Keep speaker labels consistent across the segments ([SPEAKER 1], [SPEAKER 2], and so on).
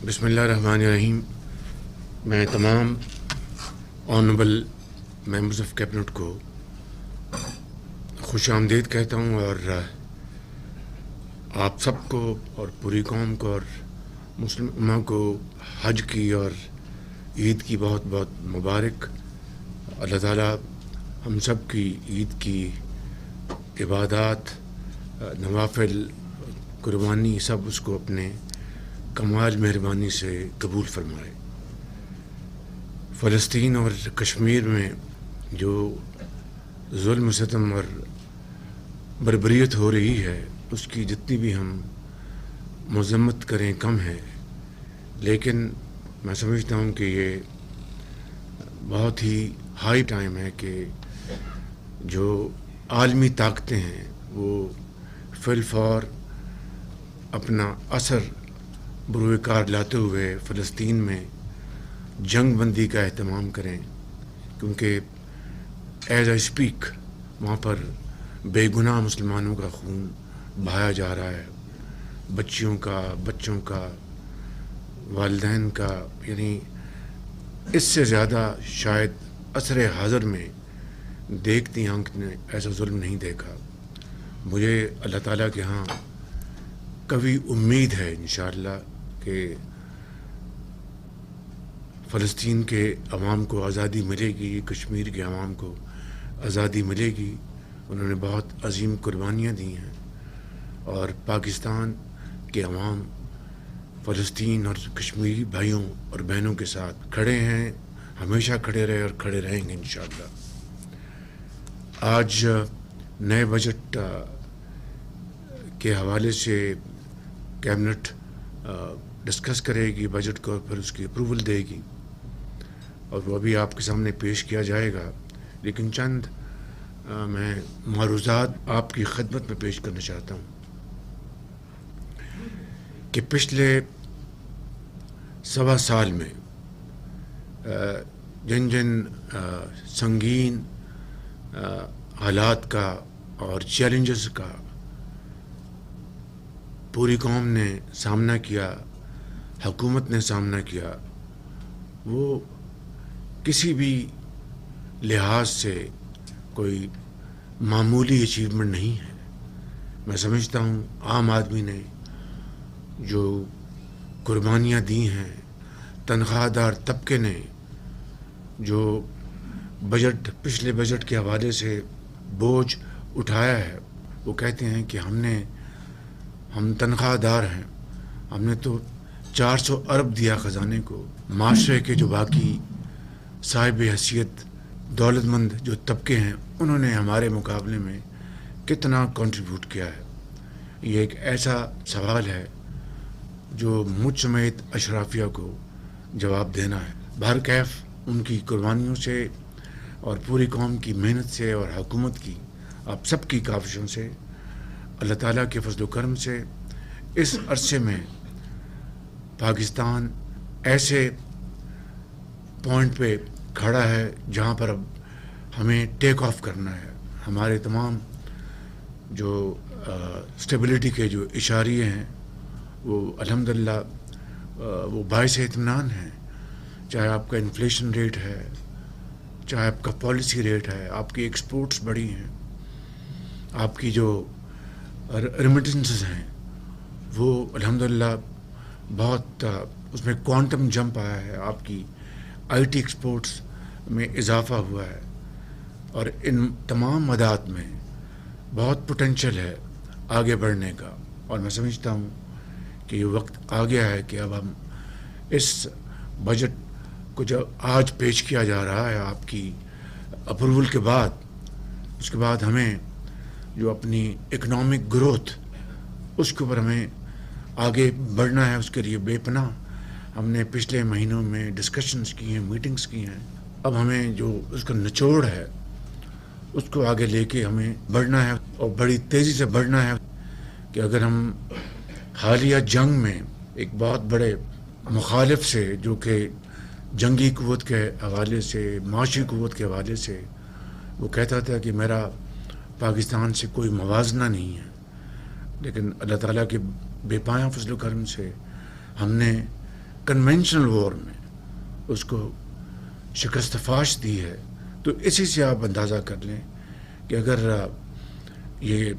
[SPEAKER 1] بسم اللہ الرحمن الرحیم. میں تمام آنریبل ممبرز آف کیبنٹ کو خوش آمدید کہتا ہوں، اور آپ سب کو اور پوری قوم کو اور مسلم امہ کو حج کی اور عید کی بہت بہت مبارک. اللہ تعالیٰ ہم سب کی عید کی عبادات، نوافل، قربانی سب اس کو اپنے کمال مہربانی سے قبول فرمائے. فلسطین اور کشمیر میں جو ظلم ستم اور بربریت ہو رہی ہے اس کی جتنی بھی ہم مذمت کریں کم ہے، لیکن میں سمجھتا ہوں کہ یہ بہت ہی ہائی ٹائم ہے کہ جو عالمی طاقتیں ہیں وہ فی الفور اپنا اثر بروئے کار لاتے ہوئے فلسطین میں جنگ بندی کا اہتمام کریں، کیونکہ ایز اے اسپیک وہاں پر بے گناہ مسلمانوں کا خون بہایا جا رہا ہے، بچوں کا، والدین کا. یعنی اس سے زیادہ شاید عصر حاضر میں دیکھتی آنکھ نے ایسا ظلم نہیں دیکھا. مجھے اللہ تعالیٰ کے ہاں کبھی امید ہے انشاءاللہ کہ فلسطین کے عوام کو آزادی ملے گی، کشمیر کے عوام کو آزادی ملے گی. انہوں نے بہت عظیم قربانیاں دی ہیں، اور پاکستان کے عوام فلسطین اور کشمیری بھائیوں اور بہنوں کے ساتھ کھڑے ہیں، ہمیشہ کھڑے رہے اور کھڑے رہیں گے انشاءاللہ. آج نئے بجٹ کے حوالے سے کیبنٹ ڈسکس کرے گی بجٹ کو، پھر اس کی اپروول دے گی، اور وہ ابھی آپ کے سامنے پیش کیا جائے گا. لیکن چند میں معروضات آپ کی خدمت میں پیش کرنا چاہتا ہوں کہ پچھلے سوا سال میں جن سنگین حالات کا اور چیلنجز کا پوری قوم نے سامنا کیا، حکومت نے سامنا کیا، وہ کسی بھی لحاظ سے کوئی معمولی اچیومنٹ نہیں ہے. میں سمجھتا ہوں عام آدمی نے جو قربانیاں دی ہیں، تنخواہ دار طبقے نے جو پچھلے بجٹ کے حوالے سے بوجھ اٹھایا ہے، وہ کہتے ہیں کہ ہم تنخواہ دار ہیں، ہم نے تو 400 ارب دیا خزانے کو. معاشرے کے جو باقی صاحب حیثیت دولت مند جو طبقے ہیں انہوں نے ہمارے مقابلے میں کتنا کنٹریبیوٹ کیا ہے؟ یہ ایک ایسا سوال ہے جو مجھ سمیت اشرافیہ کو جواب دینا ہے. بہرکیف ان کی قربانیوں سے اور پوری قوم کی محنت سے اور حکومت کی آپ سب کی کاوشوں سے، اللہ تعالیٰ کے فضل و کرم سے اس عرصے میں پاکستان ایسے پوائنٹ پہ کھڑا ہے جہاں پر اب ہمیں ٹیک آف کرنا ہے. ہمارے تمام جو اسٹیبلٹی کے جو اشاریے ہیں وہ الحمدللہ وہ باعث اطمینان ہیں. چاہے آپ کا انفلیشن ریٹ ہے، چاہے آپ کا پالیسی ریٹ ہے، آپ کی ایکسپورٹس بڑی ہیں، آپ کی جو ریمیٹنسز ہیں وہ الحمدللہ بہت اس میں کوانٹم جمپ آیا ہے. آپ کی آئی ٹی ایکسپورٹس میں اضافہ ہوا ہے، اور ان تمام مدات میں بہت پوٹینشل ہے آگے بڑھنے کا. اور میں سمجھتا ہوں کہ یہ وقت آ گیا ہے کہ اب ہم اس بجٹ کو جو آج پیش کیا جا رہا ہے آپ کی اپروول کے بعد، اس کے بعد ہمیں جو اپنی اکنامک گروتھ اس کے اوپر ہمیں آگے بڑھنا ہے. اس کے لیے بے پناہ ہم نے پچھلے مہینوں میں ڈسکشنز کی ہیں، میٹنگز کی ہیں. اب ہمیں جو اس کا نچوڑ ہے اس کو آگے لے کے ہمیں بڑھنا ہے، اور بڑی تیزی سے بڑھنا ہے. کہ اگر ہم حالیہ جنگ میں ایک بہت بڑے مخالف سے، جو کہ جنگی قوت کے حوالے سے، معاشی قوت کے حوالے سے وہ کہتا تھا کہ میرا پاکستان سے کوئی موازنہ نہیں ہے، لیکن اللہ تعالیٰ کے بے پایہ فضل و کرم سے ہم نے کنونشنل وار میں اس کو شکست فاش دی ہے. تو اسی سے آپ اندازہ کر لیں کہ اگر یہ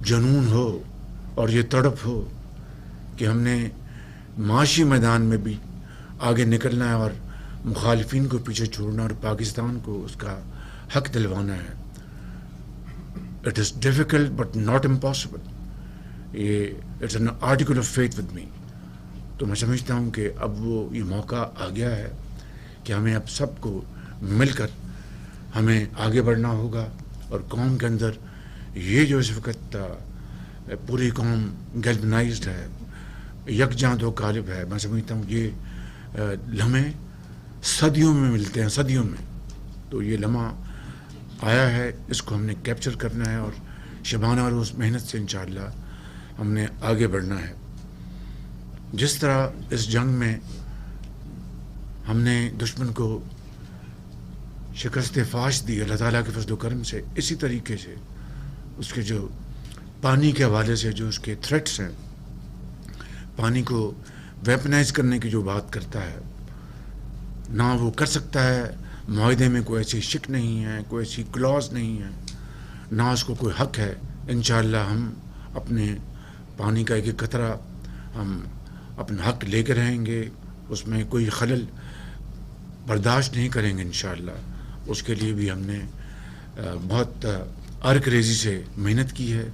[SPEAKER 1] جنون ہو اور یہ تڑپ ہو کہ ہم نے معاشی میدان میں بھی آگے نکلنا ہے اور مخالفین کو پیچھے چھوڑنا اور پاکستان کو اس کا حق دلوانا ہے. It is difficult but not impossible. یہ it's an article of faith with me. تو میں سمجھتا ہوں کہ اب وہ یہ موقع آ گیا ہے کہ ہمیں اب سب کو مل کر ہمیں آگے بڑھنا ہوگا. اور قوم کے اندر یہ جو اس وقت پوری قوم گیلونائزڈ ہے, یکجاں دو غالب ہے, میں سمجھتا ہوں یہ لمحے صدیوں میں ملتے ہیں, صدیوں میں. تو یہ لمحہ آیا ہے, اس کو ہم نے کیپچر کرنا ہے اور شبانہ روز محنت سے انشاءاللہ ہم نے آگے بڑھنا ہے. جس طرح اس جنگ میں ہم نے دشمن کو شکست فاش دی اللہ تعالیٰ کے فضل و کرم سے, اسی طریقے سے اس کے جو پانی کے حوالے سے جو اس کے تھریٹس ہیں, پانی کو ویپنائز کرنے کی جو بات کرتا ہے, نہ وہ کر سکتا ہے. معاہدے میں کوئی ایسی شک نہیں ہے, کوئی ایسی کلاز نہیں ہے, نہ اس کو کوئی حق ہے. انشاءاللہ ہم اپنے پانی کا ایک ایک قطرہ ہم اپنا حق لے کے رہیں گے, اس میں کوئی خلل برداشت نہیں کریں گے انشاءاللہ. اس کے لیے بھی ہم نے بہت عرق ریزی سے محنت کی ہے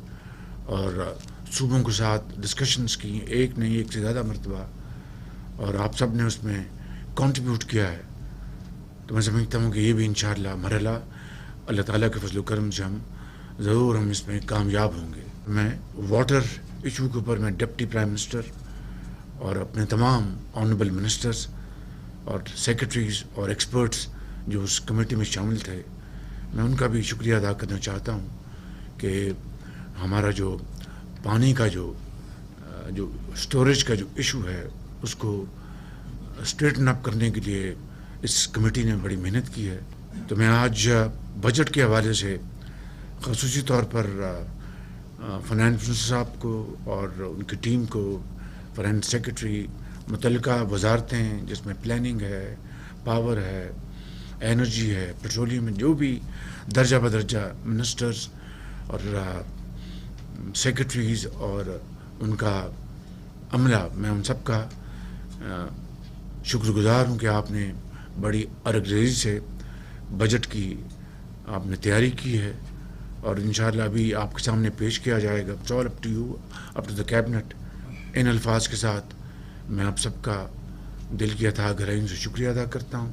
[SPEAKER 1] اور صوبوں کے ساتھ ڈسکشنز کی, ایک نہیں ایک سے زیادہ مرتبہ, اور آپ سب نے اس میں کنٹریبیوٹ کیا ہے. تو میں سمجھتا ہوں کہ یہ بھی انشاءاللہ مرحلہ اللہ تعالیٰ کے فضل و کرم سے ہم اس میں کامیاب ہوں گے. میں واٹر ایشو کے اوپر میں ڈپٹی پرائم منسٹر اور اپنے تمام آنریبل منسٹرز اور سیکرٹریز اور ایکسپرٹس جو اس کمیٹی میں شامل تھے, میں ان کا بھی شکریہ ادا کرنا چاہتا ہوں کہ ہمارا جو پانی کا جو اسٹوریج کا جو ایشو ہے اس کو اسٹریٹن اپ کرنے کے لیے اس کمیٹی نے بڑی محنت کی ہے. تو میں آج بجٹ کے حوالے سے خصوصی طور پر فائنانس منسٹر صاحب کو اور ان کی ٹیم کو, فائنانس سیکرٹری, متعلقہ وزارتیں جس میں پلاننگ ہے, پاور ہے, انرجی ہے, پیٹرولیم ہے, جو بھی درجہ بدرجہ منسٹرز اور سیکرٹریز اور ان کا عملہ, میں ان سب کا شکر گزار ہوں کہ آپ نے بڑی عرق ریزی سے بجٹ کی آپ نے تیاری کی ہے اور انشاءاللہ ابھی آپ کے سامنے پیش کیا جائے گا. It's all up to you, up to the cabinet. ان الفاظ کے ساتھ میں آپ سب کا دل کی اتھاہ گہرائیوں سے شکریہ ادا کرتا ہوں.